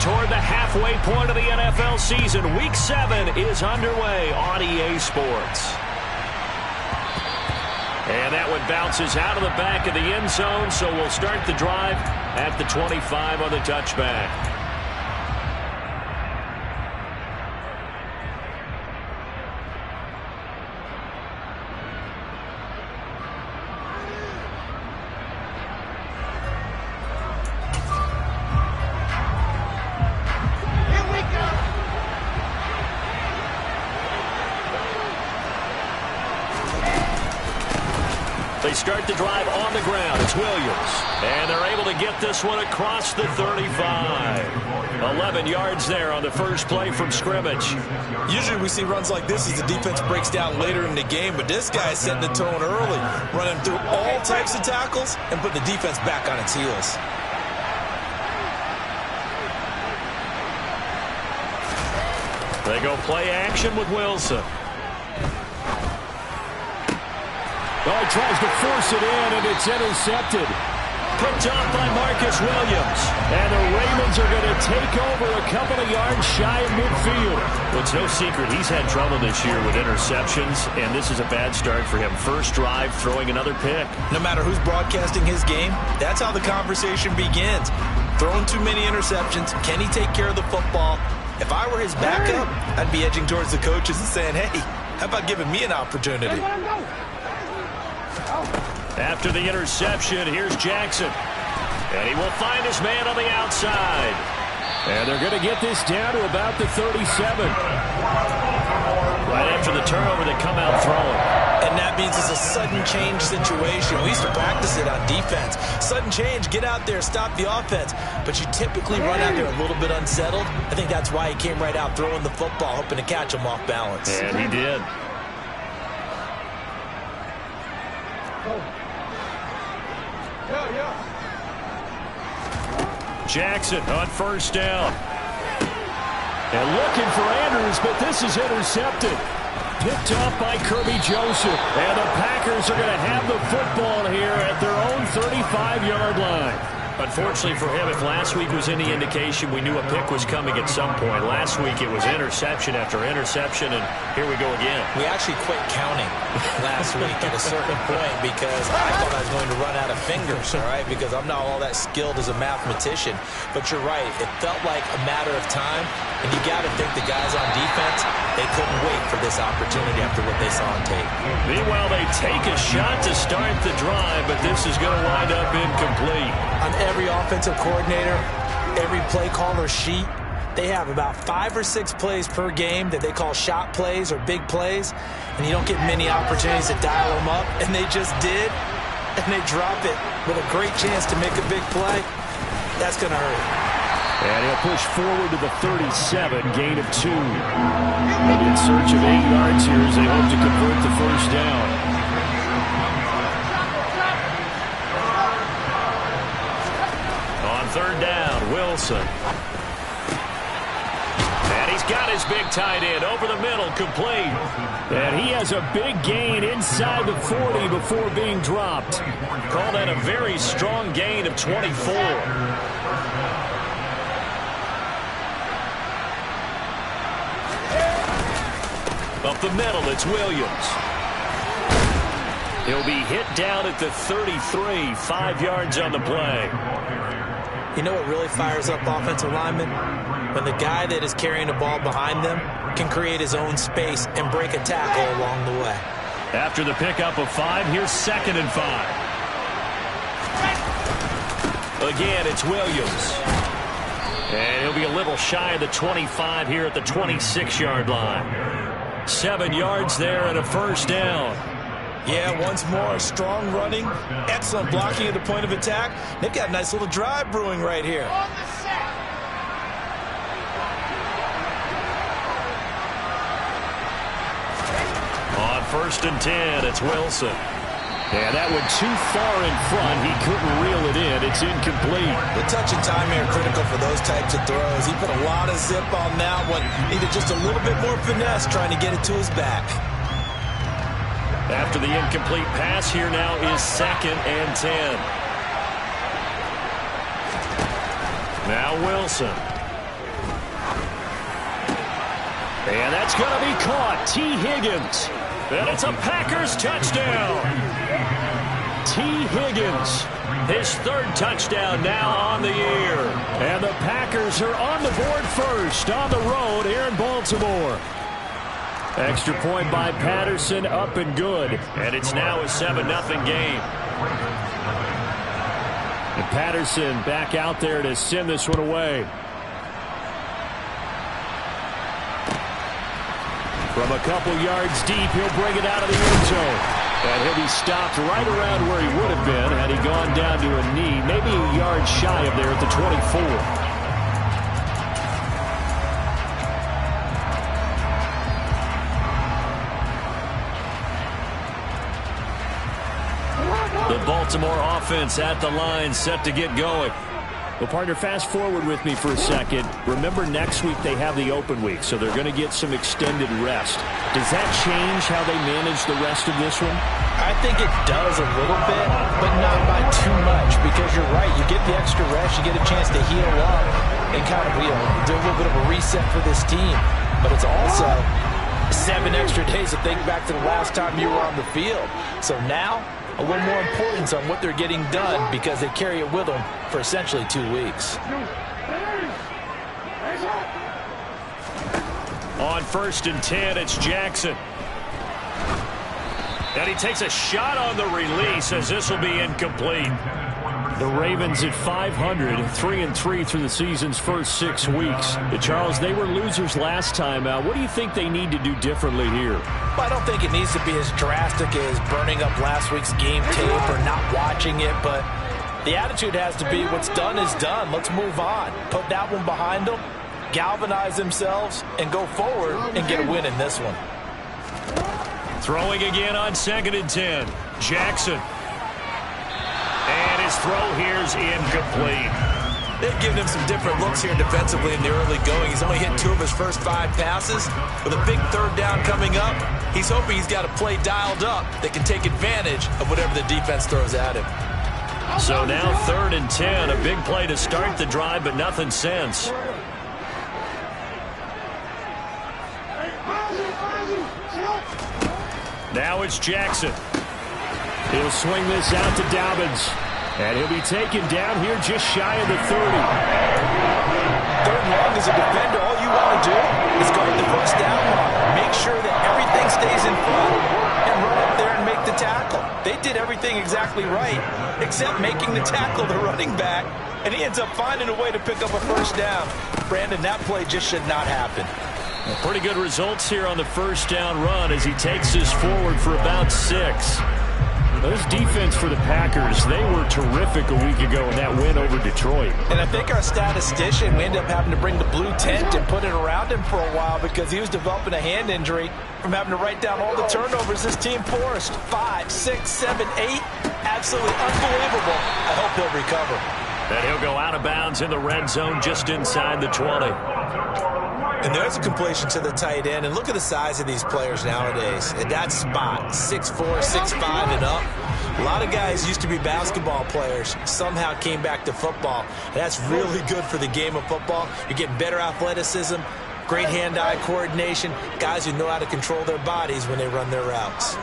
toward the halfway point of the NFL season. Week 7 is underway on EA Sports. And that one bounces out of the back of the end zone, so we'll start the drive at the 25 on the touchback. They start the drive on the ground. It's Williams. And they're able to get this one across the 35. 11 yards there on the first play from scrimmage. Usually we see runs like this as the defense breaks down later in the game, but this guy is setting the tone early, running through all types of tackles and putting the defense back on its heels. They go play action with Wilson. Oh, he tries to force it in, and it's intercepted. Picked off by Marcus Williams. And the Ravens are going to take over a couple of yards shy of midfield. Well, it's no secret he's had trouble this year with interceptions, and this is a bad start for him. First drive, throwing another pick. No matter who's broadcasting his game, that's how the conversation begins. Throwing too many interceptions. Can he take care of the football? If I were his backup, I'd be edging towards the coaches and saying, hey, how about giving me an opportunity? After the interception, here's Jackson. And he will find his man on the outside. And they're going to get this down to about the 37. Right after the turnover, they come out throwing. And that means it's a sudden change situation. We used to practice it on defense. Sudden change, get out there, stop the offense. But you typically run out there a little bit unsettled. I think that's why he came right out throwing the football, hoping to catch him off balance. And he did. Jackson on first down. And looking for Andrews, but this is intercepted. Picked off by Kirby Joseph. And the Packers are going to have the football here at their own 35-yard line. Unfortunately for him, if last week was any indication, we knew a pick was coming at some point. Last week it was interception after interception, and here we go again. We actually quit counting last week at a certain point because I thought I was going to run out of fingers, all right, because I'm not all that skilled as a mathematician. But you're right. It felt like a matter of time, and you got to think the guys on defense, they couldn't wait for this opportunity after what they saw on tape. Meanwhile, they take a shot to start the drive, but this is going to wind up incomplete. On every offensive coordinator, every play caller sheet, they have about 5 or 6 plays per game that they call shot plays or big plays, and you don't get many opportunities to dial them up, and they just did, and they drop it with a great chance to make a big play. That's going to hurt. And he'll push forward to the 37, gain of 2. And in search of 8 yards here as they hope to convert the first down. Third down, Wilson. And he's got his big tight end over the middle, complete. And he has a big gain inside the 40 before being dropped. Call that a very strong gain of 24. Up the middle, it's Williams. He'll be hit down at the 33, 5 yards on the play. You know what really fires up offensive linemen? When the guy that is carrying the ball behind them can create his own space and break a tackle along the way. After the pickup of 5, here's 2nd and 5. Again, it's Williams. And he'll be a little shy of the 25 here at the 26-yard line. 7 yards there and a first down. Yeah, once more, strong running, excellent blocking at the point of attack. They've got a nice little drive brewing right here. On 1st and 10, it's Wilson. Yeah, that went too far in front. He couldn't reel it in. It's incomplete. The touch and time here critical for those types of throws. He put a lot of zip on that one. Needed just a little bit more finesse trying to get it to his back. After the incomplete pass, here now is 2nd and 10. Now Wilson. And that's going to be caught. T. Higgins. And it's a Packers touchdown. T. Higgins, his third touchdown now on the year. And the Packers are on the board first on the road here in Baltimore. Extra point by Patterson, up and good. And it's now a 7-0 game. And Patterson back out there to send this one away. From a couple yards deep, he'll bring it out of the end zone. And he'll be stopped right around where he would have been had he gone down to a knee, maybe a yard shy of there at the 24. The Baltimore offense at the line, set to get going. Well, partner, fast forward with me for a second. Remember, next week they have the open week, so they're going to get some extended rest. Does that change how they manage the rest of this one? I think it does a little bit, but not by too much, because you're right. You get the extra rest, you get a chance to heal up and kind of do a little bit of a reset for this team. But it's also 7 extra days to think back to the last time you were on the field. So now, a little more importance on what they're getting done because they carry it with them for essentially 2 weeks. On 1st and 10, it's Jackson. And he takes a shot on the release as this will be incomplete. The Ravens at 500, 3-3 through the season's first 6 weeks. Charles, they were losers last time out. What do you think they need to do differently here? Well, I don't think it needs to be as drastic as burning up last week's game tape or not watching it, but the attitude has to be what's done is done. Let's move on. Put that one behind them, galvanize themselves, and go forward and get a win in this one. Throwing again on 2nd and 10. Jackson. And his throw here's incomplete. They've given him some different looks here defensively in the early going. He's only hit 2 of his first 5 passes. With a big 3rd down coming up, he's hoping he's got a play dialed up that can take advantage of whatever the defense throws at him. So now 3rd and 10, a big play to start the drive, but nothing since. Now it's Jackson. He'll swing this out to Dobbins. And he'll be taken down here just shy of the 30. 3rd and long as a defender, all you want to do is guard the first down line. Make sure that everything stays in front and run up there and make the tackle. They did everything exactly right, except making the tackle the running back, and he ends up finding a way to pick up a first down. Brandon, that play just should not happen. Pretty good results here on the first down run as he takes this forward for about 6. Those defense for the Packers, they were terrific a week ago in that win over Detroit. And I think our statistician, we ended up having to bring the blue tent and put it around him for a while because he was developing a hand injury from having to write down all the turnovers this team forced. 5, 6, 7, 8. Absolutely unbelievable. I hope he'll recover. And he'll go out of bounds in the red zone just inside the 20. And there's a completion to the tight end. And look at the size of these players nowadays. At that spot, 6'4", 6'5", and up. A lot of guys used to be basketball players, somehow came back to football. And that's really good for the game of football. You're getting better athleticism, great hand-eye coordination, guys who know how to control their bodies when they run their routes.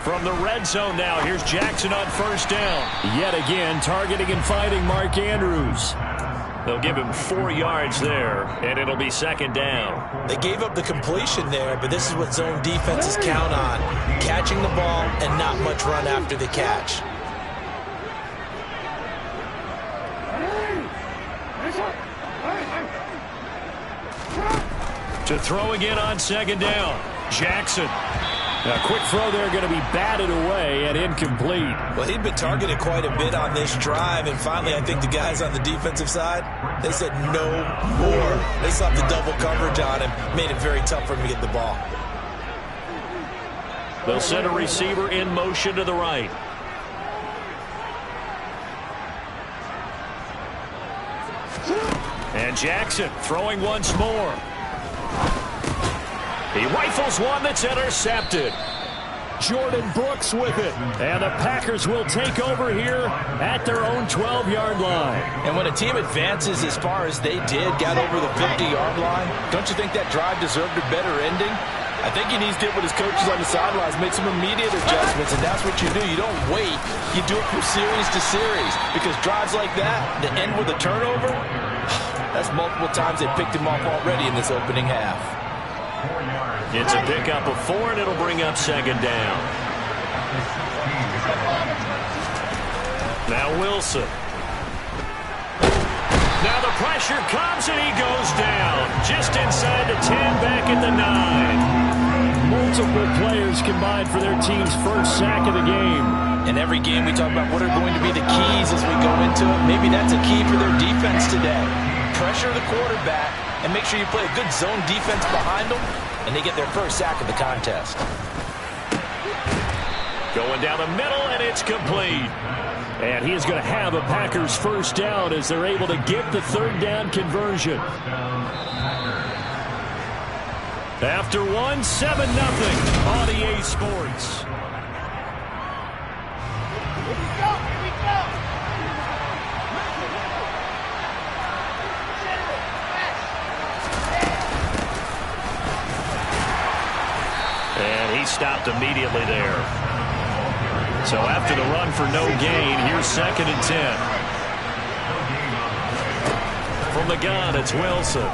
From the red zone now, here's Jackson on 1st down. Yet again, targeting and fighting Mark Andrews. They'll give him 4 yards there, and it'll be 2nd down. They gave up the completion there, but this is what zone defenses count on. Catching the ball and not much run after the catch. To throw again on 2nd down. Jackson. A quick throw there going to be batted away and incomplete. Well, he'd been targeted quite a bit on this drive, and finally I think the guys on the defensive side, they said no more. They slapped the double coverage on him, made it very tough for him to get the ball. They'll send a receiver in motion to the right. And Jackson throwing once more. He rifles one that's intercepted. Jordan Brooks with it. And the Packers will take over here at their own 12-yard line. And when a team advances as far as they did, got over the 50-yard line, don't you think that drive deserved a better ending? I think he needs to get with his coaches on the sidelines, make some immediate adjustments, and that's what you do. You don't wait. You do it from series to series, because drives like that, that end with a turnover, that's multiple times they picked him off already in this opening half. It's a pickup of 4, and it'll bring up second down. Now Wilson. Now the pressure comes, and he goes down. Just inside the 10, back at the 9. Multiple players combined for their team's first sack of the game. In every game we talk about what are going to be the keys as we go into it. Maybe that's a key for their defense today. Pressure the quarterback and make sure you play a good zone defense behind them, and they get their first sack of the contest. Going down the middle, and it's complete. And he is going to have a Packers first down as they're able to get the third down conversion. After 1, 7-0 on EA Sports. And he stopped immediately there. So after the run for no gain, here's 2nd and 10. From the gun, it's Wilson.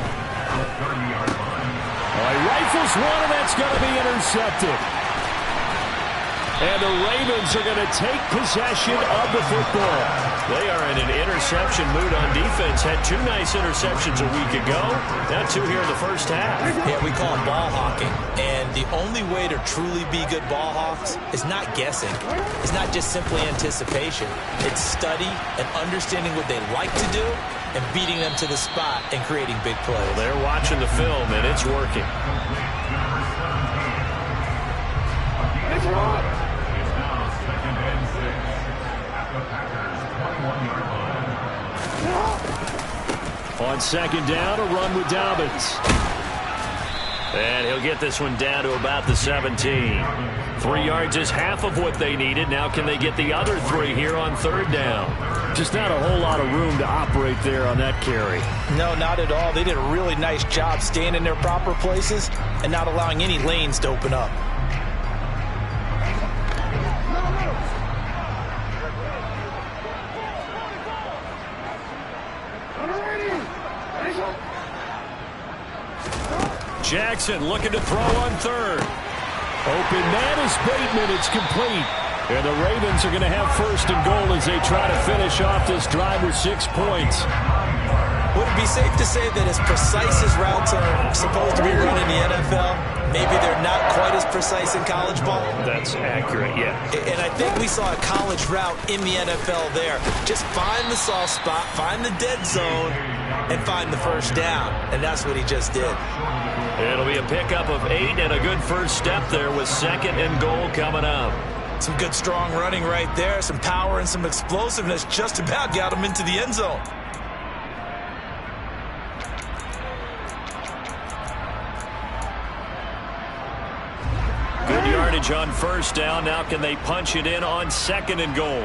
He rifles one, and that's going to be intercepted. And the Ravens are going to take possession of the football. They are in an interception mood on defense. Had 2 nice interceptions a week ago. Now 2 here in the first half. Yeah, we call them ball hawking. And the only way to truly be good ball hawks is not guessing. It's not just simply anticipation. It's study and understanding what they like to do and beating them to the spot and creating big plays. Well, they're watching the film, and it's working. On second down, a run with Dobbins. And he'll get this one down to about the 17. 3 yards is half of what they needed. Now can they get the other 3 here on third down? Just not a whole lot of room to operate there on that carry. No, not at all. They did a really nice job staying in their proper places and not allowing any lanes to open up. Jackson looking to throw on third. Open man is Bateman. It's complete. And the Ravens are going to have first and goal as they try to finish off this drive with 6 points. Would it be safe to say that as precise as routes are supposed to be run in the NFL, maybe they're not quite as precise in college ball? That's accurate, yeah. And I think we saw a college route in the NFL there. Just find the soft spot, find the dead zone, and find the first down. And that's what he just did. It'll be a pickup of 8 and a good first step there with 2nd and goal coming up. Some good strong running right there. Some power and some explosiveness just about got him into the end zone. Good yardage on first down. Now can they punch it in on 2nd and goal?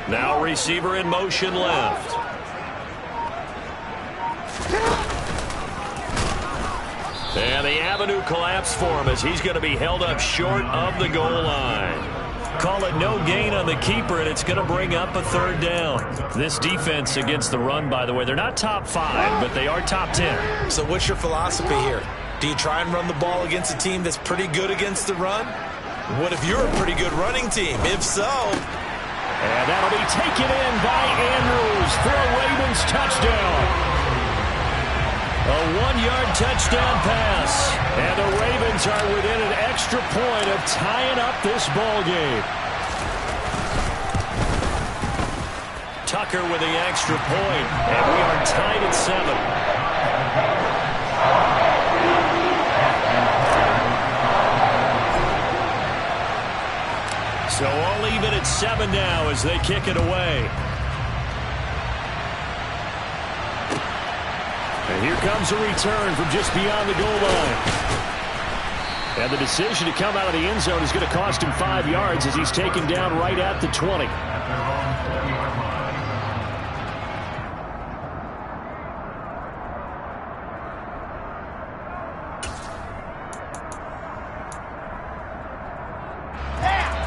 Now receiver in motion left. And the avenue collapsed for him as he's going to be held up short of the goal line. Call it no gain on the keeper, and it's going to bring up a third down. This defense against the run, by the way, they're not top 5, but they are top 10. So what's your philosophy here? Do you try and run the ball against a team that's pretty good against the run? What if you're a pretty good running team? If so... And that'll be taken in by Andrews for a Ravens touchdown. A 1-yard touchdown pass. And the Ravens are within an extra point of tying up this ball game. Tucker with the extra point. And we are tied at 7. So all even at 7 now as they kick it away. And here comes a return from just beyond the goal line. And the decision to come out of the end zone is going to cost him 5 yards as he's taken down right at the 20.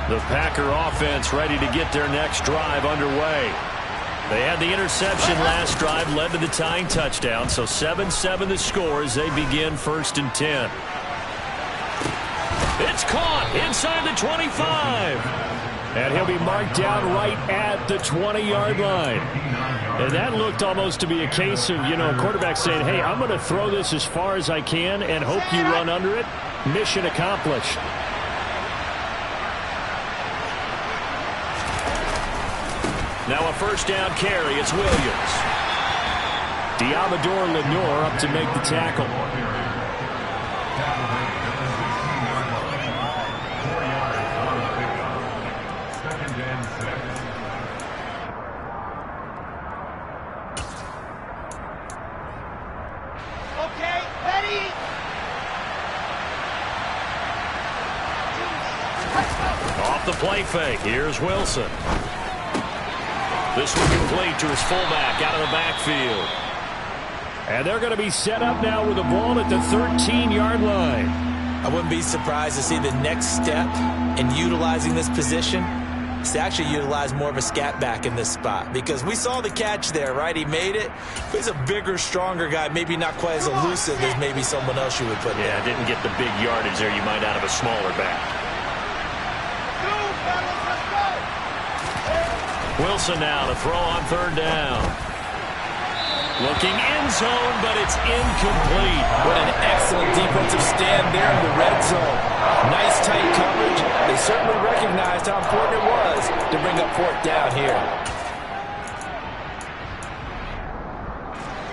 The Packer offense ready to get their next drive underway. They had the interception last drive, led to the tying touchdown, so 7-7 the score as they begin 1st and 10. It's caught inside the 25. And he'll be marked down right at the 20-yard line. And that looked almost to be a case of, quarterback saying, hey, I'm going to throw this as far as I can and hope you run under it. Mission accomplished. Now a first down carry. It's Williams. Diamador Lenore up to make the tackle. Okay, ready. Off the play fake. Here's Wilson. This one complete to his fullback out of the backfield. And they're going to be set up now with the ball at the 13-yard line. I wouldn't be surprised to see the next step in utilizing this position is to actually utilize more of a scat back in this spot, because we saw the catch there, right? He made it. But he's a bigger, stronger guy, maybe not quite as elusive as maybe someone else you would put there. Yeah, didn't get the big yardage there you might out of a smaller back. Wilson now to throw on 3rd down. Looking end zone, but it's incomplete. What an excellent defensive stand there in the red zone. Nice tight coverage. They certainly recognized how important it was to bring up 4th down here.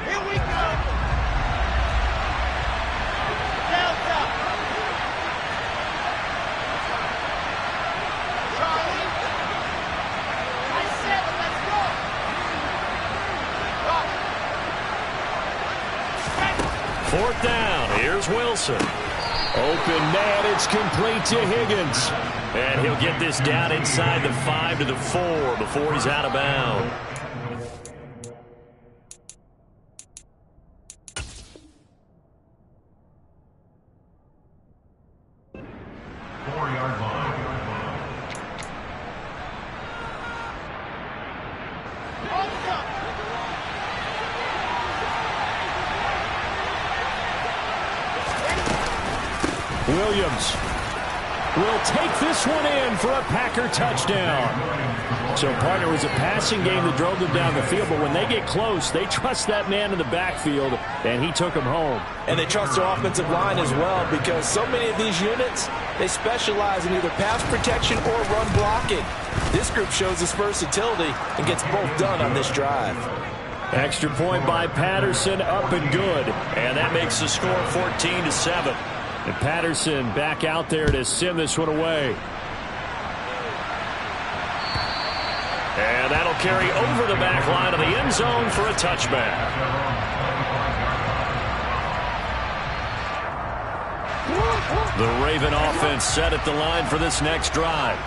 Here we go. Delta. Charlie. I said, let's go. 4th down. Here's Wilson. Open man, it's complete to Higgins. And he'll get this down inside the 5 to the 4 before he's out of bounds. Williams will take this one in for a Packer touchdown. So, partner, it was a passing game that drove them down the field, but when they get close, they trust that man in the backfield, and he took them home. And they trust their offensive line as well, because so many of these units, they specialize in either pass protection or run blocking. This group shows its versatility and gets both done on this drive. Extra point by Patterson, up and good. And that makes the score 14-7. And Patterson back out there to send this one away. And that'll carry over the back line of the end zone for a touchback. The Raven offense set at the line for this next drive.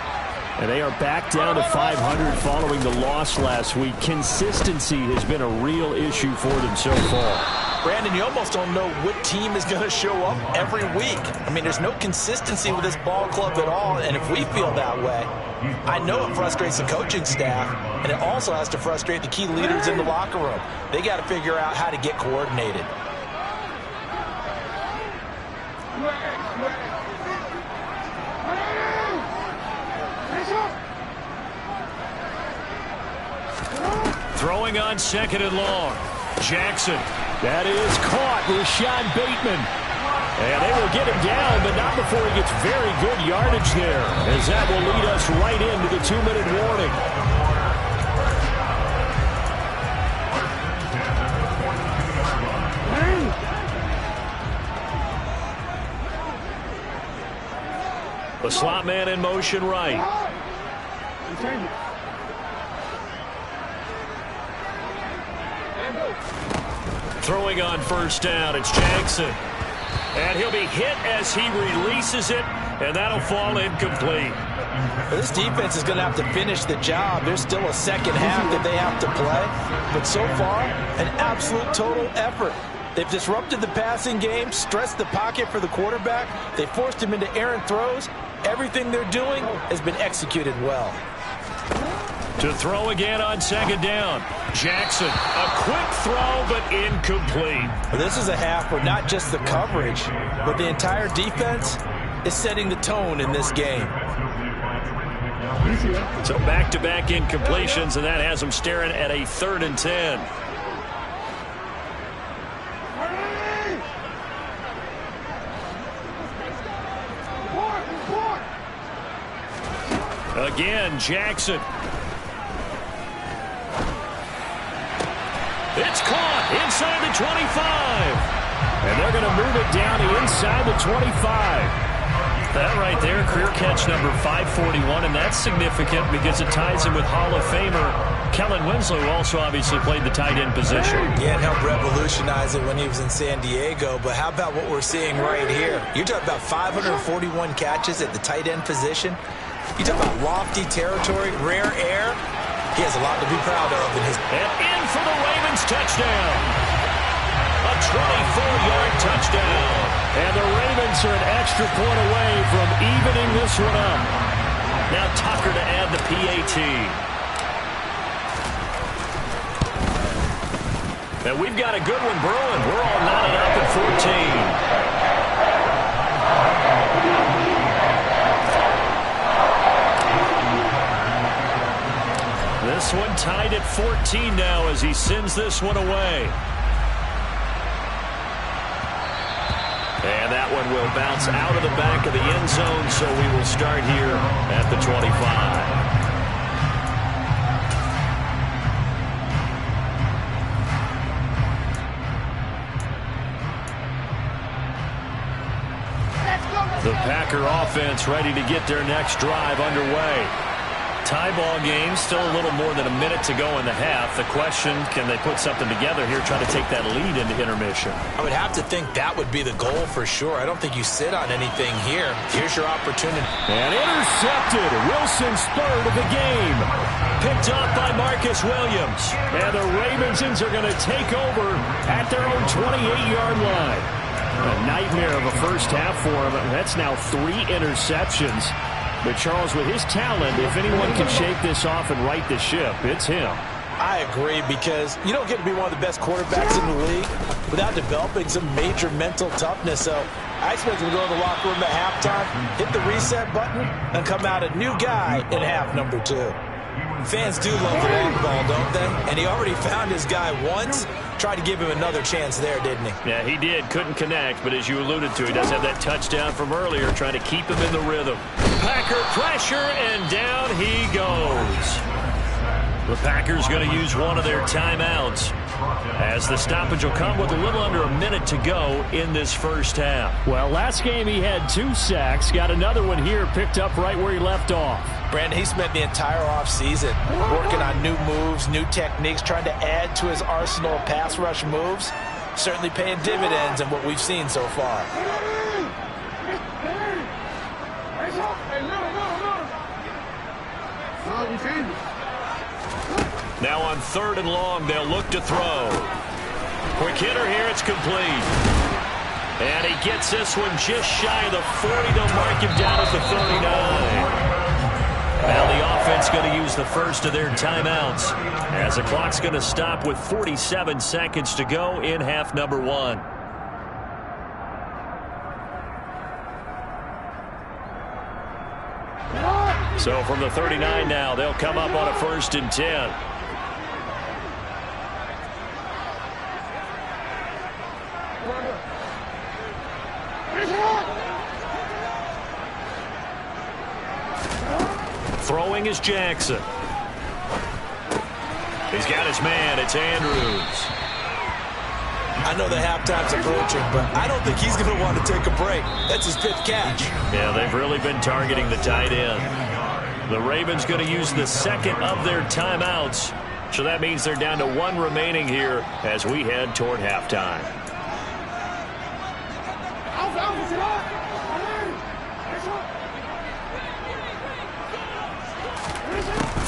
And they are back down to 500 following the loss last week. Consistency has been a real issue for them so far. Brandon, you almost don't know what team is going to show up every week. I mean, there's no consistency with this ball club at all, and if we feel that way, I know it frustrates the coaching staff, and it also has to frustrate the key leaders in the locker room. They got to figure out how to get coordinated. Throwing on 2nd and long. Jackson. That is caught with Sean Bateman. And they will get him down, but not before he gets very good yardage there, as that will lead us right into the 2-minute warning. The slot man in motion right. Throwing on first down, it's Jackson. And he'll be hit as he releases it, and that'll fall incomplete. Well, this defense is going to have to finish the job. There's still a second half that they have to play. But so far, an absolute total effort. They've disrupted the passing game, stressed the pocket for the quarterback. They forced him into errant throws. Everything they're doing has been executed well. To throw again on second down. Jackson, a quick throw, but incomplete. Well, this is a half where not just the coverage, but the entire defense is setting the tone in this game. So back-to-back incompletions, and that has them staring at a 3rd and 10. Again, Jackson. It's caught inside the 25. And they're going to move it down to inside the 25. That right there, career catch number 541, and that's significant because it ties him with Hall of Famer Kellen Winslow, who also obviously played the tight end position. Yeah, and helped revolutionize it when he was in San Diego. But how about what we're seeing right here? You're talking about 541 catches at the tight end position. You talk about lofty territory, rare air. He has a lot to be proud of in his. And in for the Ravens touchdown. A 24-yard touchdown. And the Ravens are an extra point away from evening this one up. Now Tucker to add the PAT. And we've got a good one brewing. We're all knotted up at 14. This one tied at 14 now as he sends this one away. And that one will bounce out of the back of the end zone, so we will start here at the 25. The Packer offense ready to get their next drive underway. Tie ball game, still a little more than a minute to go in the half. The question, can they put something together here, try to take that lead into intermission? I would have to think that would be the goal for sure. I don't think you sit on anything here. Here's your opportunity. And intercepted. Wilson's 3rd of the game. Picked off by Marcus Williams. And the Ravensons are going to take over at their own 28-yard line. A nightmare of a first half for him. That's now 3 interceptions. But, Charles, with his talent, if anyone can shake this off and right the ship, it's him. I agree, because you don't get to be one of the best quarterbacks in the league without developing some major mental toughness. So I expect him to go to the locker room at halftime, hit the reset button, and come out a new guy in half number 2. Fans do love the long ball, don't they? And he already found his guy once. Tried to give him another chance there, didn't he? Yeah, he did. Couldn't connect, but as you alluded to, he does have that touchdown from earlier, trying to keep him in the rhythm. Packer pressure, and down he goes. The Packers going to use one of their timeouts, as the stoppage will come with a little under a minute to go in this first half. Well, last game he had 2 sacks. Got another one here, picked up right where he left off. Brandon, he spent the entire offseason working on new moves, new techniques, trying to add to his arsenal of pass rush moves. Certainly paying dividends in what we've seen so far. Now on 3rd and long, they'll look to throw. Quick hitter here, it's complete. And he gets this one just shy of the 40. They'll mark him down at the 39. Now the offense going to use the first of their timeouts, as the clock's going to stop with 47 seconds to go in half number 1. So from the 39 now, they'll come up on a 1st and 10. Throwing is Jackson. He's got his man. It's Andrews. I know the halftime's approaching, but I don't think he's going to want to take a break. That's his 5th catch. Yeah, they've really been targeting the tight end. The Ravens going to use the second of their timeouts, So that means they're down to 1 remaining here as we head toward halftime.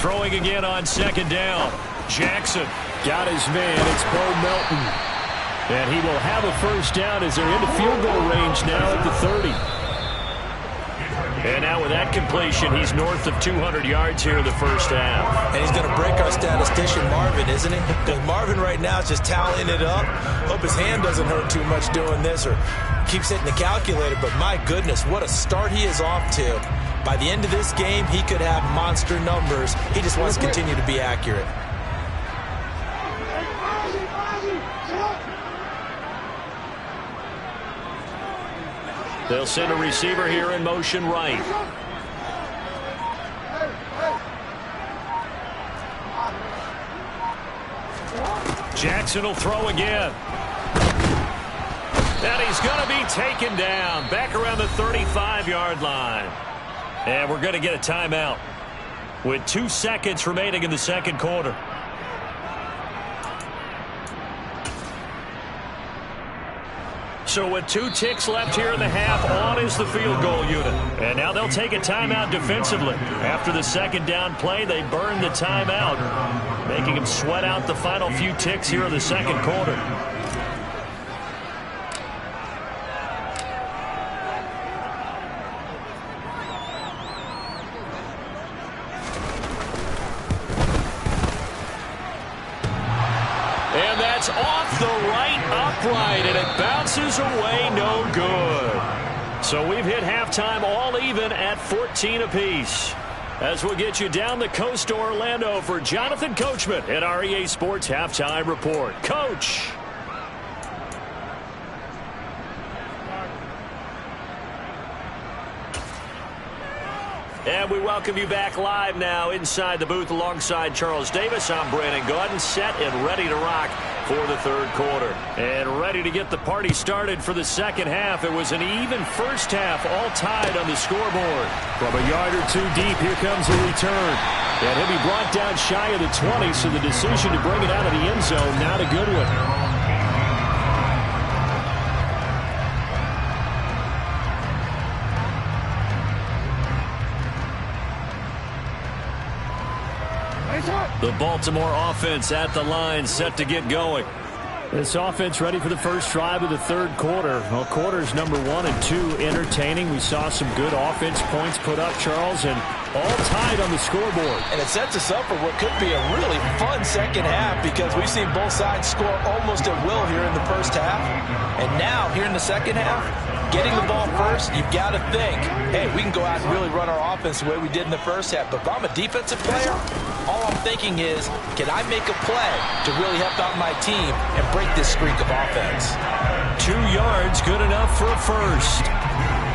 Throwing again on 2nd down. Jackson got his man. It's Bo Melton. And he will have a 1st down as they're into field goal range now at the 30. And now with that completion, he's north of 200 yards here in the 1st half. And he's going to break our statistician Marvin, isn't he? Because Marvin right now is just tallying it up. Hope his hand doesn't hurt too much doing this or keeps hitting the calculator. But my goodness, what a start he is off to. By the end of this game, he could have monster numbers. He just wants to continue to be accurate. They'll send a receiver here in motion right. Jackson will throw again. And he's going to be taken down back around the 35-yard line. And we're going to get a timeout with 2 seconds remaining in the 2nd quarter. So with 2 ticks left here in the half, on is the field goal unit. And now they'll take a timeout defensively. After the 2nd down play, they burn the timeout, making them sweat out the final few ticks here in the 2nd quarter. And that's off the right upright, and it bounces away no good. So we've hit halftime all even at 14 apiece. As we'll get you down the coast to Orlando for Jonathan Coachman at our EA Sports Halftime Report. Coach. And we welcome you back live now inside the booth alongside Charles Davis. I'm Brandon Gaudin, set and ready to rock for the 3rd quarter. And ready to get the party started for the 2nd half. It was an even 1st half, all tied on the scoreboard. From a yard or 2 deep, here comes the return. And he'll be brought down shy of the 20, so the decision to bring it out of the end zone, not a good one. The Baltimore offense at the line, set to get going. This offense ready for the first drive of the 3rd quarter. Well, quarters number 1 and 2 entertaining. We saw some good offense points put up, Charles, and all tied on the scoreboard. And it sets us up for what could be a really fun 2nd half because we've seen both sides score almost at will here in the 1st half. And now, here in the 2nd half, getting the ball first, you've got to think, hey, we can go out and really run our offense the way we did in the 1st half. But if I'm a defensive player, all I'm thinking is, can I make a play to really help out my team and break this streak of offense? 2 yards, good enough for a 1st.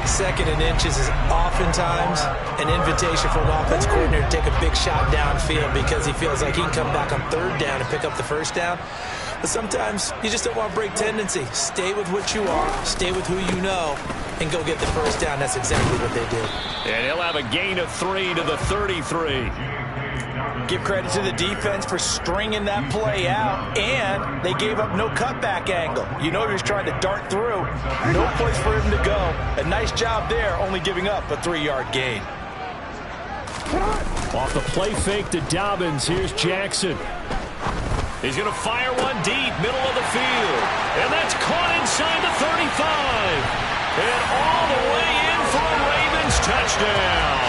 2nd and inches is oftentimes an invitation for an offense coordinator to take a big shot downfield because he feels like he can come back on 3rd down and pick up the 1st down. But sometimes you just don't want to break tendency. Stay with what you are, stay with who you know, and go get the 1st down. That's exactly what they did. And he'll have a gain of 3 to the 33. Give credit to the defense for stringing that play out, and they gave up no cutback angle. You know he was trying to dart through. No place for him to go. A nice job there, only giving up a 3-yard gain. Off the play fake to Dobbins, here's Jackson. He's going to fire one deep, middle of the field. And that's caught inside the 35. And all the way in for a Ravens touchdown.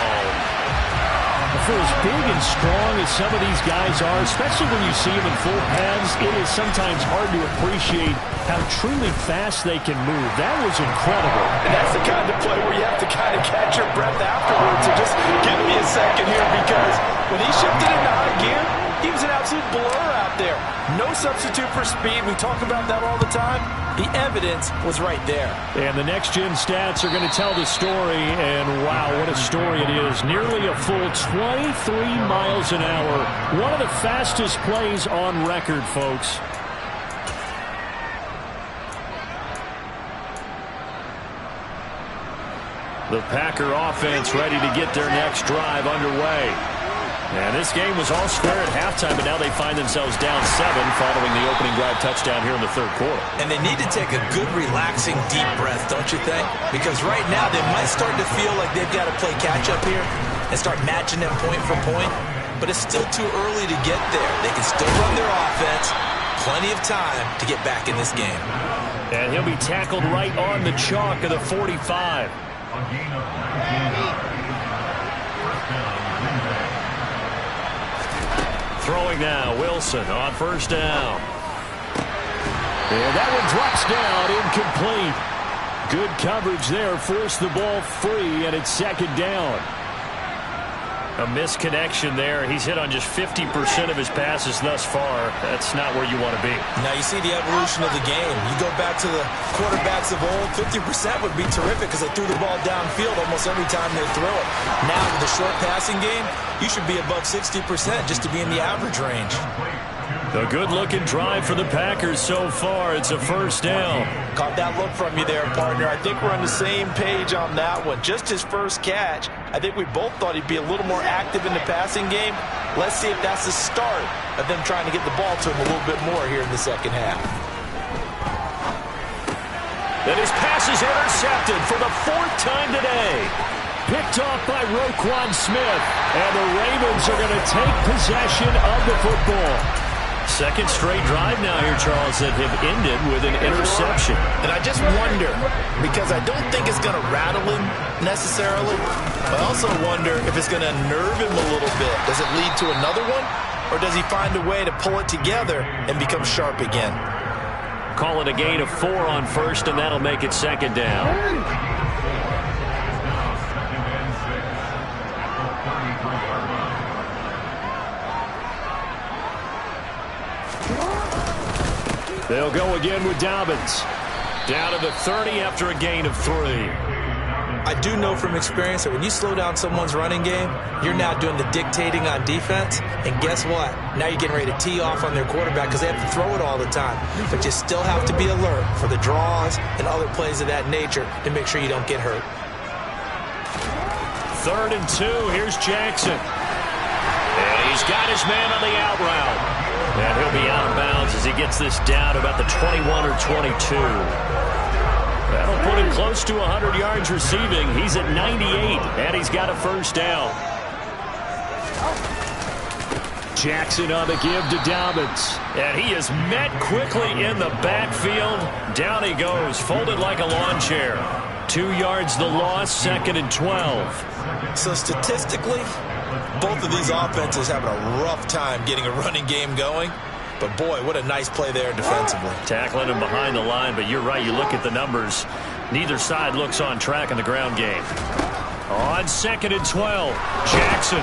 For as big and strong as some of these guys are, especially when you see them in full pads, it is sometimes hard to appreciate how truly fast they can move. That was incredible. And that's the kind of play where you have to kind of catch your breath afterwards. So just give me a second here, because when he shifted into high gear, he was an absolute blur out there. No substitute for speed. We talk about that all the time. The evidence was right there. And the next-gen stats are going to tell the story, and wow, what a story it is. Nearly a full 23 miles an hour. One of the fastest plays on record, folks. The Packer offense ready to get their next drive underway. And this game was all square at halftime, but now they find themselves down 7 following the opening drive touchdown here in the third quarter. And they need to take a good, relaxing, deep breath, don't you think? Because right now they might start to feel like they've got to play catch-up here and start matching them point for point. But it's still too early to get there. They can still run their offense. Plenty of time to get back in this game. And he'll be tackled right on the chalk of the 45. Throwing now, Wilson on first down. And that one drops down, incomplete. Good coverage there, forced the ball free, and it's second down. A misconnection there. He's hit on just 50% of his passes thus far. That's not where you want to be. Now you see the evolution of the game. You go back to the quarterbacks of old, 50% would be terrific because they threw the ball downfield almost every time they throw it. Now with the short passing game, you should be above 60% just to be in the average range. A good-looking drive for the Packers so far. It's a first down. Caught that look from you there, partner. I think we're on the same page on that one. Just his first catch. I think we both thought he'd be a little more active in the passing game. Let's see if that's the start of them trying to get the ball to him a little bit more here in the second half. Then his pass is intercepted for the 4th time today. Picked off by Roquan Smith. And the Ravens are going to take possession of the football. Second straight drive now here, Charles, that have ended with an interception. And I just wonder, because I don't think it's going to rattle him necessarily, but I also wonder if it's going to nerve him a little bit. Does it lead to another one, or does he find a way to pull it together and become sharp again? Call it a gain of 4 on first, and that'll make it second down. They'll go again with Dobbins. Down to the 30 after a gain of 3. I do know from experience that when you slow down someone's running game, you're now doing the dictating on defense. And guess what? Now you're getting ready to tee off on their quarterback because they have to throw it all the time. But you still have to be alert for the draws and other plays of that nature to make sure you don't get hurt. 3rd and 2. Here's Jackson. And he's got his man on the out route. And he'll be out of bounds as he gets this down to about the 21 or 22. That'll put him close to 100 yards receiving. He's at 98, and he's got a first down. Jackson on the give to Dobbins. And he is met quickly in the backfield. Down he goes, folded like a lawn chair. 2 yards the loss, 2nd and 12. So statistically, both of these offenses having a rough time getting a running game going. But, boy, what a nice play there defensively. Tackling him behind the line, but you're right. You look at the numbers. Neither side looks on track in the ground game. On 2nd and 12, Jackson.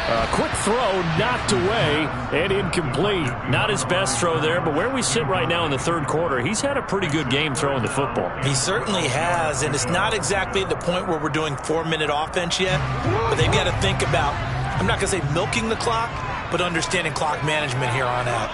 A quick throw knocked away and incomplete. Not his best throw there, but where we sit right now in the third quarter, he's had a pretty good game throwing the football. He certainly has, and it's not exactly at the point where we're doing 4-minute offense yet, but they've got to think about, I'm not going to say milking the clock, but understanding clock management here on out.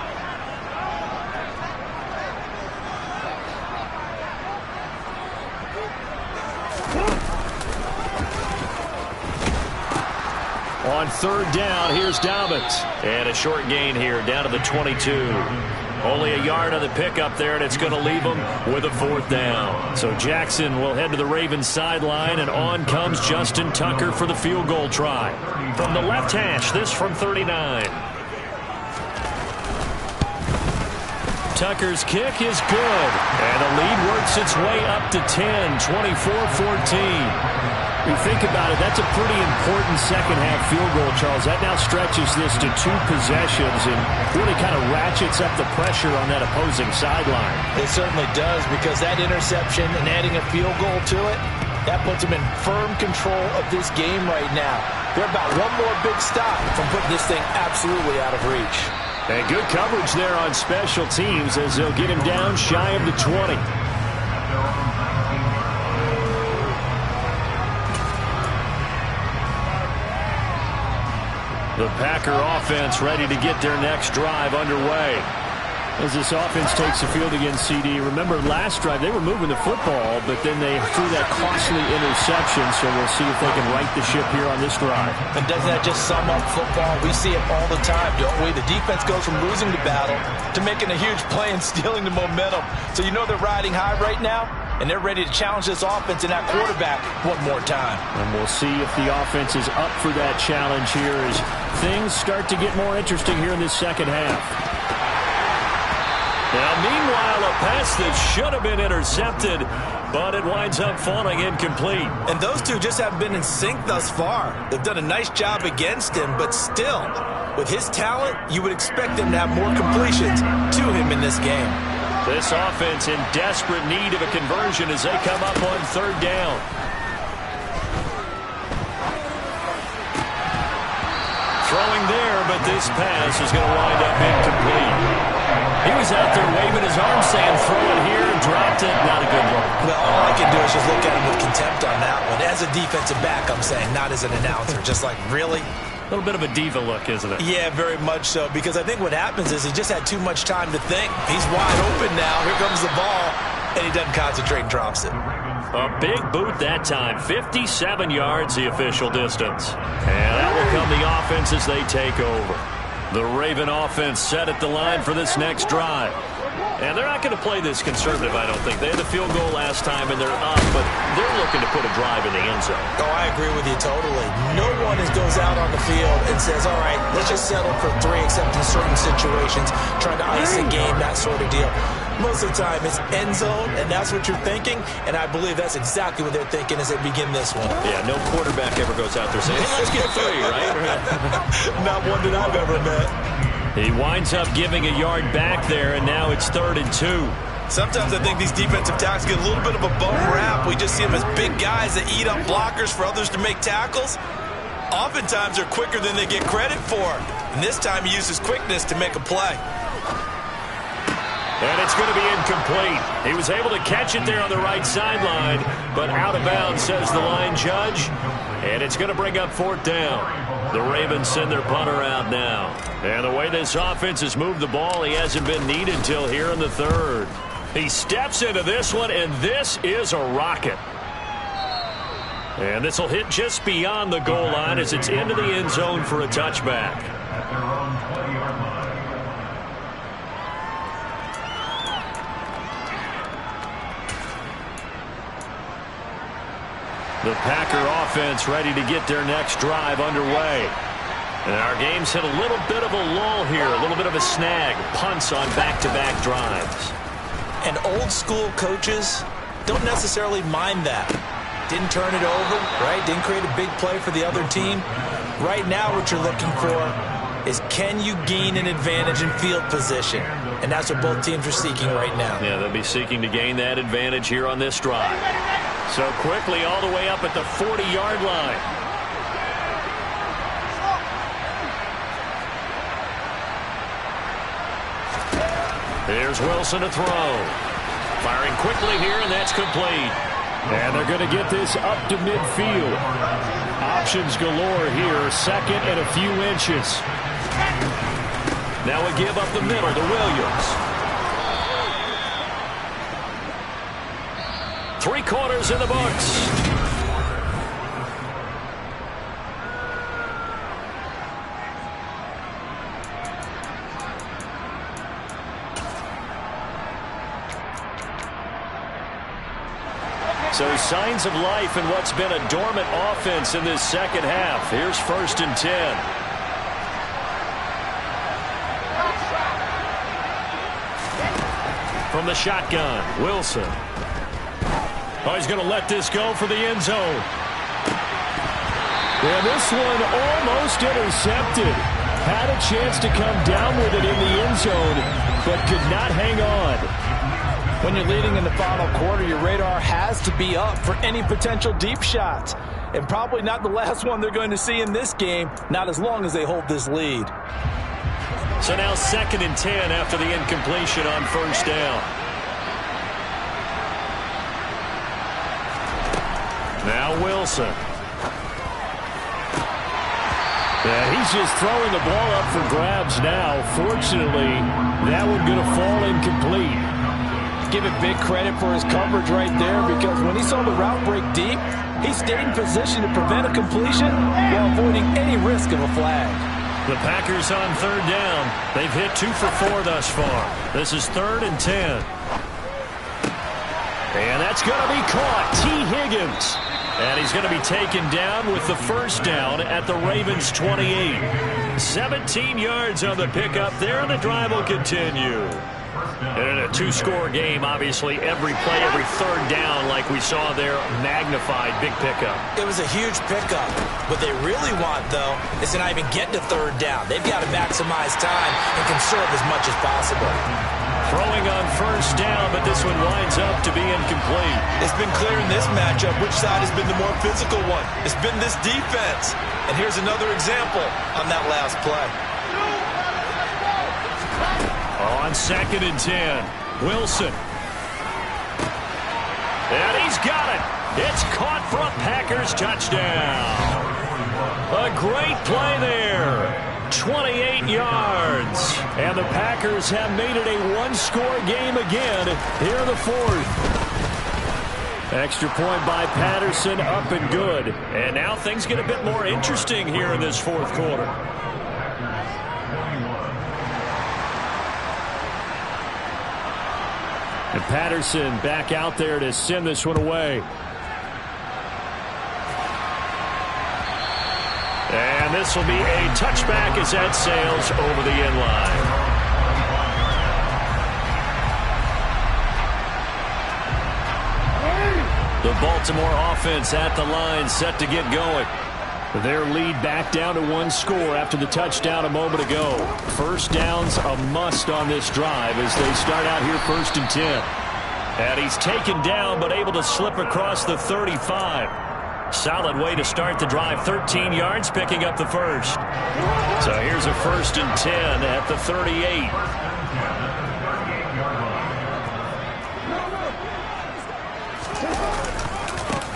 On 3rd down, here's Dobbins. And a short gain here, down to the 22. Only a yard on the pickup there, and it's going to leave him with a 4th down. So Jackson will head to the Ravens sideline, and on comes Justin Tucker for the field goal try. From the left hash, this from 39. Tucker's kick is good, and the lead works its way up to 10, 24-14. You think about it, that's a pretty important second-half field goal, Charles. That now stretches this to 2 possessions and really kind of ratchets up the pressure on that opposing sideline. It certainly does, because that interception and adding a field goal to it, that puts them in firm control of this game right now. They're about one more big stop from putting this thing absolutely out of reach. And good coverage there on special teams as they'll get him down shy of the 20. The Packer offense ready to get their next drive underway. As this offense takes the field against CD, remember last drive they were moving the football, but then they threw that costly interception, so we'll see if they can right the ship here on this drive. And doesn't that just sum up football? We see it all the time, don't we? The defense goes from losing the battle to making a huge play and stealing the momentum. So you know they're riding high right now, and they're ready to challenge this offense and that quarterback one more time. And we'll see if the offense is up for that challenge here as things start to get more interesting here in this second half. Now, meanwhile, a pass that should have been intercepted, but it winds up falling incomplete. And those two just haven't been in sync thus far. They've done a nice job against him, but still, with his talent, you would expect him to have more completions to him in this game. This offense in desperate need of a conversion as they come up on third down. Throwing there, but this pass is going to wind up incomplete. He was out there waving his arm saying, throw it here, dropped it. Not a good look. Well, all I can do is just look at him with contempt on that one. As a defensive back, I'm saying, not as an announcer. Just like, really? A little bit of a diva look, isn't it? Yeah, very much so. Because I think what happens is he just had too much time to think. He's wide open now. Here comes the ball. And he doesn't concentrate and drops it. A big boot that time. 57 yards, the official distance. And that will come the offense as they take over. The Raven offense set at the line for this next drive. And they're not going to play this conservative, I don't think. They had the field goal last time, and they're up, but they're looking to put a drive in the end zone. Oh, I agree with you totally. No one goes out on the field and says, all right, let's just settle for 3, except in certain situations, trying to ice a game, that sort of deal. Most of the time, it's end zone, and that's what you're thinking, and I believe that's exactly what they're thinking as they begin this one. Yeah, no quarterback ever goes out there saying, hey, let's get 3, right? Not one that I've ever met. He winds up giving a yard back there, and now it's 3rd and 2. Sometimes I think these defensive tackles get a little bit of a bum rap. We just see them as big guys that eat up blockers for others to make tackles. Oftentimes, they're quicker than they get credit for. And this time, he uses quickness to make a play. And it's going to be incomplete. He was able to catch it there on the right sideline, but out of bounds, says the line judge. And it's going to bring up 4th down. The Ravens send their punter out now. And the way this offense has moved the ball, he hasn't been needed till here in the 3rd. He steps into this one, and this is a rocket. And this will hit just beyond the goal line as it's into the end zone for a touchback. The Packer offense ready to get their next drive underway. And our game's hit a little bit of a lull here, a little bit of a snag. Punts on back-to-back drives. And old-school coaches don't necessarily mind that. Didn't turn it over, right? Didn't create a big play for the other team. Right now what you're looking for is can you gain an advantage in field position? And that's what both teams are seeking right now. Yeah, they'll be seeking to gain that advantage here on this drive. So quickly all the way up at the 40-yard line. Here's Wilson to throw. Firing quickly here, and that's complete. And they're going to get this up to midfield. Options galore here. 2nd and a few inches. Now a give up the middle to Williams. 3 quarters in the books. So signs of life in what's been a dormant offense in this second half. Here's 1st and 10. From the shotgun, Wilson. Oh, he's going to let this go for the end zone. Yeah, this one almost intercepted. Had a chance to come down with it in the end zone, but could not hang on. When you're leading in the final quarter, your radar has to be up for any potential deep shots. And probably not the last one they're going to see in this game, not as long as they hold this lead. So now 2nd and 10 after the incompletion on 1st down. Now Wilson. Yeah, he's just throwing the ball up for grabs now. Fortunately, that one going to fall incomplete. Give it big credit for his coverage right there, because when he saw the route break deep, he stayed in position to prevent a completion while avoiding any risk of a flag. The Packers on third down. They've hit 2 for 4 thus far. This is 3rd and 10. And that's going to be caught. T. Higgins. And he's going to be taken down with the first down at the Ravens 28. 17 yards on the pickup there, and the drive will continue. And in a 2-score game, obviously, every play, every third down, like we saw there, magnified, big pickup. It was a huge pickup. What they really want, though, is to not even get to third down. They've got to maximize time and conserve as much as possible. Throwing on first down, but this one winds up to be incomplete. It's been clear in this matchup which side has been the more physical one. It's been this defense. And here's another example on that last play. On 2nd and 10, Wilson. And he's got it. It's caught for a Packers touchdown. A great play there. 28 yards. And the Packers have made it a 1-score game again here in the 4th. Extra point by Patterson, up and good. And now things get a bit more interesting here in this 4th quarter. And Patterson back out there to send this one away. And this will be a touchback as that sails over the end line. The Baltimore offense at the line, set to get going. Their lead back down to 1 score after the touchdown a moment ago. First down's a must on this drive as they start out here 1st and 10. And he's taken down but able to slip across the 35. Solid way to start the drive. 13 yards, picking up the first. So here's a 1st and 10 at the 38.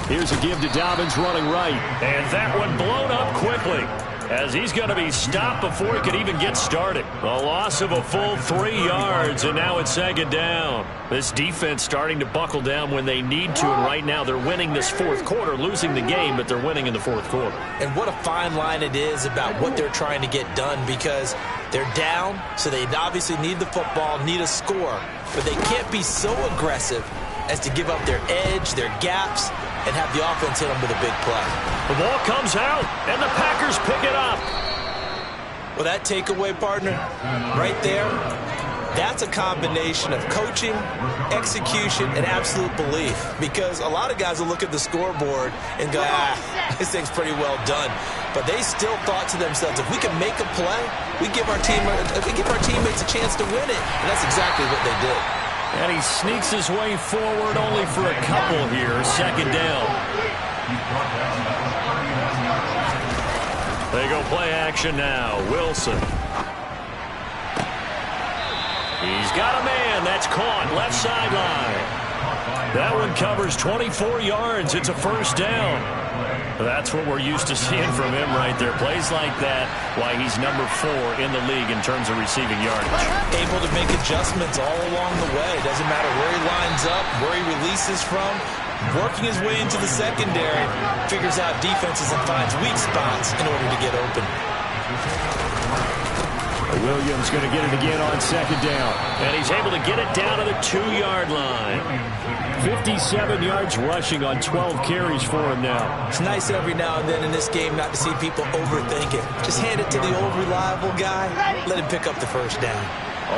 Here's a give to Dobbins running right. And that one blown up quickly as he's going to be stopped before he could even get started. A loss of a full 3 yards, and now it's 2nd down. This defense starting to buckle down when they need to, and right now they're winning this 4th quarter, losing the game, but they're winning in the 4th quarter. And what a fine line it is about what they're trying to get done, because they're down, so they obviously need the football, need a score, but they can't be so aggressive as to give up their edge, their gaps, and have the offense hit them with a big play. The ball comes out, and the Packers pick it up. Well, that takeaway, partner, right there, that's a combination of coaching, execution, and absolute belief. Because a lot of guys will look at the scoreboard and go, this thing's pretty well done. But they still thought to themselves, if we can make a play, we give our teammates a chance to win it. And that's exactly what they did. And he sneaks his way forward only for a couple here. 2nd down. They go play action now. Wilson. He's got a man. That's caught. Left sideline. That one covers 24 yards. It's a 1st down. That's what we're used to seeing from him right there. Plays like that, why he's number 4 in the league in terms of receiving yardage. Able to make adjustments all along the way. Doesn't matter where he lines up, where he releases from. Working his way into the secondary. Figures out defenses and finds weak spots in order to get open. Williams going to get it again on 2nd down. And he's able to get it down to the 2-yard line. 57 yards rushing on 12 carries for him now. It's nice every now and then in this game not to see people overthink it. Just hand it to the old reliable guy. Let him pick up the 1st down.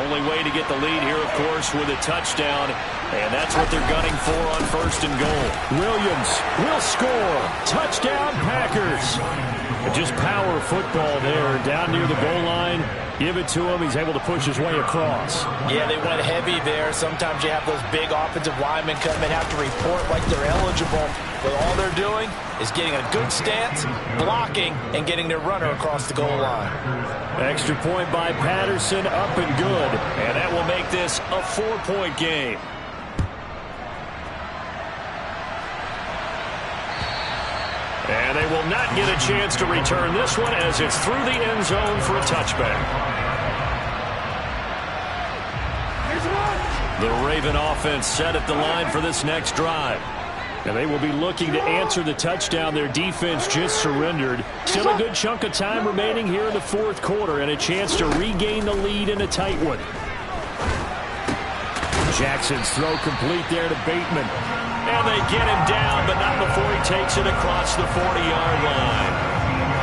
Only way to get the lead here, of course, with a touchdown. And that's what they're gunning for on 1st and goal. Williams will score. Touchdown, Packers. Just power football there down near the goal line. Give it to him. He's able to push his way across. Yeah, they went heavy there. Sometimes you have those big offensive linemen come and have to report like they're eligible. But all they're doing is getting a good stance, blocking, and getting their runner across the goal line. Extra point by Patterson, up and good. And that will make this a 4-point game. And they will not get a chance to return this one as it's through the end zone for a touchback. The Raven offense set at the line for this next drive. And they will be looking to answer the touchdown their defense just surrendered. Still a good chunk of time remaining here in the fourth quarter and a chance to regain the lead in a tight one. Jackson's throw complete there to Bateman. And they get him down, but not before he takes it across the 40-yard line.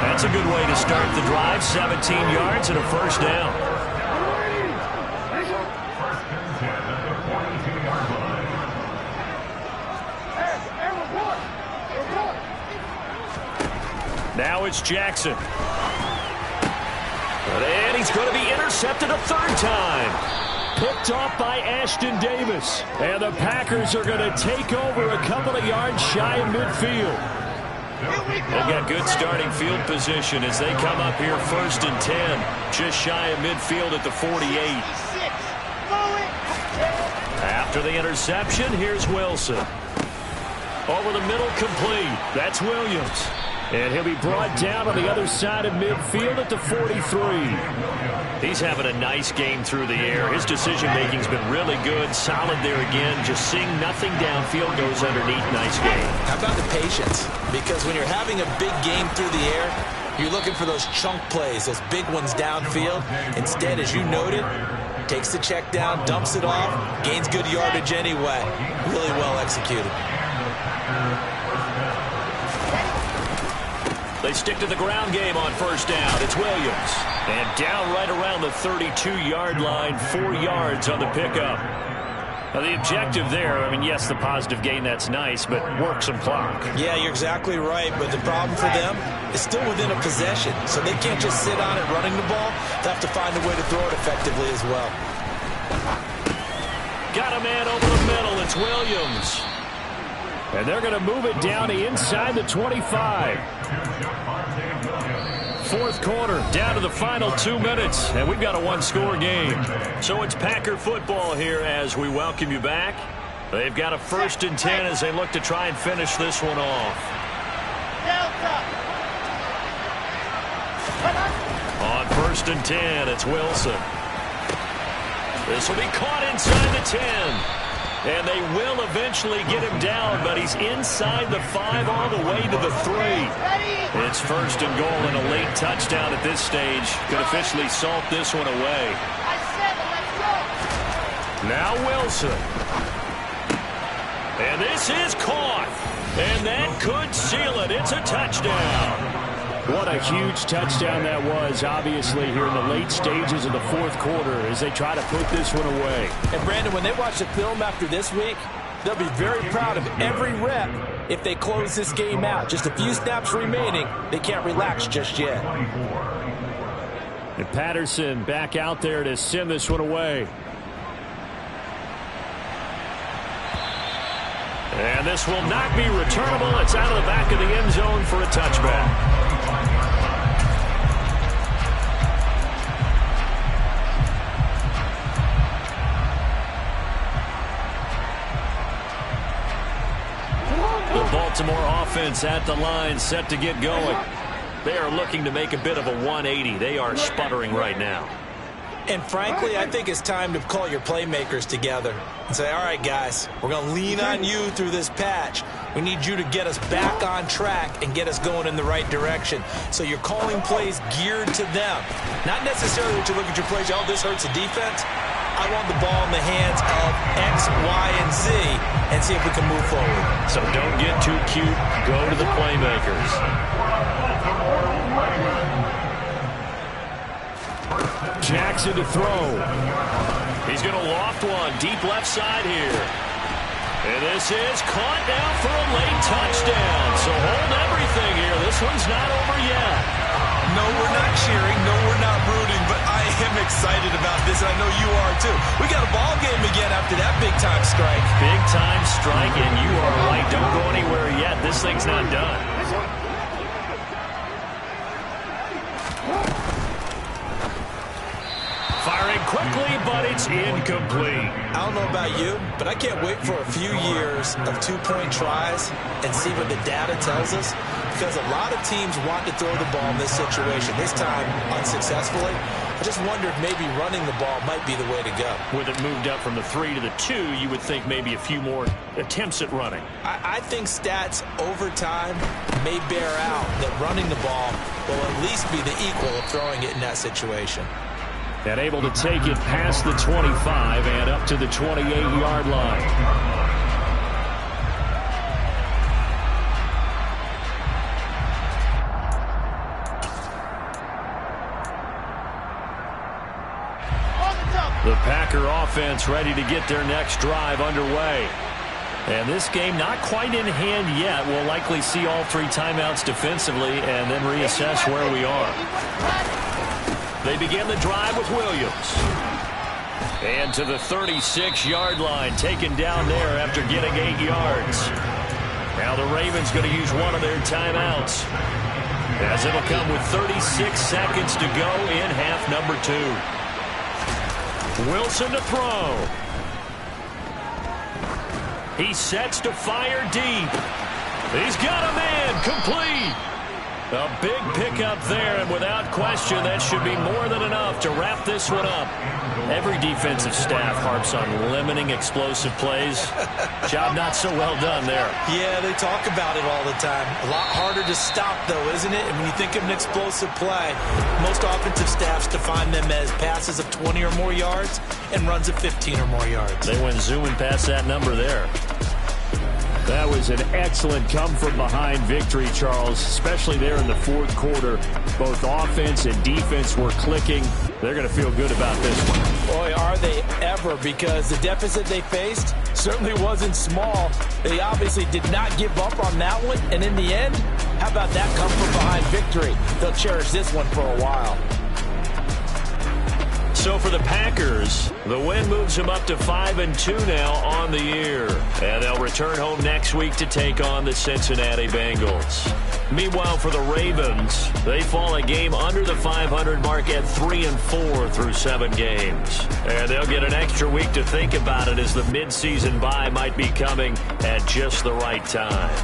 That's a good way to start the drive. 17 yards and a first down. Now it's Jackson. And he's going to be intercepted a third time. Picked off by Ashton Davis. And the Packers are going to take over a couple of yards shy of midfield. They've got good starting field position as they come up here 1st and 10. Just shy of midfield at the 48. After the interception, here's Wilson. Over the middle, complete. That's Williams. And he'll be brought down on the other side of midfield at the 43. He's having a nice game through the air. His decision-making's been really good. Solid there again. Just seeing nothing downfield goes underneath. Nice game. How about the patience? Because when you're having a big game through the air, you're looking for those chunk plays, those big ones downfield. Instead, as you noted, takes the check down, dumps it off, gains good yardage anyway. Really well executed. They stick to the ground game on first down. It's Williams. And down right around the 32-yard line, 4 yards on the pickup. Now the objective there, I mean, yes, the positive gain, that's nice, but work some clock. Yeah, you're exactly right, but the problem for them is still within a possession, so they can't just sit on it running the ball. They have to find a way to throw it effectively as well. Got a man over the middle. It's Williams. And they're going to move it down to inside the 25. Fourth quarter, down to the final 2 minutes, and we've got a one-score game. So it's Packer football here as we welcome you back. They've got a 1st and 10 as they look to try and finish this one off. On 1st and 10, it's Wilson. This will be caught inside the 10. And they will eventually get him down, but he's inside the 5 all the way to the 3. It's 1st and goal and a late touchdown at this stage. Could officially salt this one away. Now Wilson. And this is caught. And that could seal it. It's a touchdown. What a huge touchdown that was, obviously, here in the late stages of the fourth quarter as they try to put this one away. And, Brandon, when they watch the film after this week, they'll be very proud of every rep if they close this game out. Just a few snaps remaining. They can't relax just yet. And Patterson back out there to send this one away. And this will not be returnable. It's out of the back of the end zone for a touchback. Baltimore offense at the line, set to get going. They are looking to make a bit of a 180. They are sputtering right now. And frankly, I think it's time to call your playmakers together and say, all right, guys, we're going to lean on you through this patch. We need you to get us back on track and get us going in the right direction. So you're calling plays geared to them. Not necessarily that you look at your plays, oh, this hurts the defense. I want the ball in the hands of X, Y, and Z and see if we can move forward. So don't get too cute. Go to the playmakers. Jackson to throw. He's going to loft one deep left side here. And this is caught now for a late touchdown. So hold everything here. This one's not over yet. No, we're not cheering. No, we're not rooting. But I am excited about this, and I know you are too. We got a ball game again after that big-time strike. Big-time strike, and you are right. Don't go anywhere yet. This thing's not done. Firing quick quickly, but it's incomplete. I don't know about you, but I can't wait for a few years of two-point tries and see what the data tells us, because a lot of teams want to throw the ball in this situation, this time unsuccessfully. I just wonder if maybe running the ball might be the way to go. With it moved up from the 3 to the 2, you would think maybe a few more attempts at running. I think stats over time may bear out that running the ball will at least be the equal of throwing it in that situation. And able to take it past the 25 and up to the 28-yard line. The Packer offense ready to get their next drive underway. And this game not quite in hand yet. We'll likely see all 3 timeouts defensively and then reassess where we are. They begin the drive with Williams. And to the 36-yard line, taken down there after getting 8 yards. Now the Ravens going to use one of their timeouts, as it'll come with 36 seconds to go in half number 2. Wilson to throw. He sets to fire deep. He's got a man, complete. A big pickup there, and without question, that should be more than enough to wrap this one up. Every defensive staff harps on limiting explosive plays. Job not so well done there. Yeah, they talk about it all the time. A lot harder to stop, though, isn't it? And when you think of an explosive play, most offensive staffs define them as passes of 20 or more yards and runs of 15 or more yards. They went zooming past that number there. That was an excellent come-from-behind victory, Charles, especially there in the fourth quarter. Both offense and defense were clicking. They're going to feel good about this one. Boy, are they ever, because the deficit they faced certainly wasn't small. They obviously did not give up on that one, and in the end, how about that come-from-behind victory? They'll cherish this one for a while. So for the Packers, the win moves them up to 5-2 now on the year. And they'll return home next week to take on the Cincinnati Bengals. Meanwhile, for the Ravens, they fall a game under the 500 mark at 3-4 through 7 games. And they'll get an extra week to think about it, as the midseason bye might be coming at just the right time.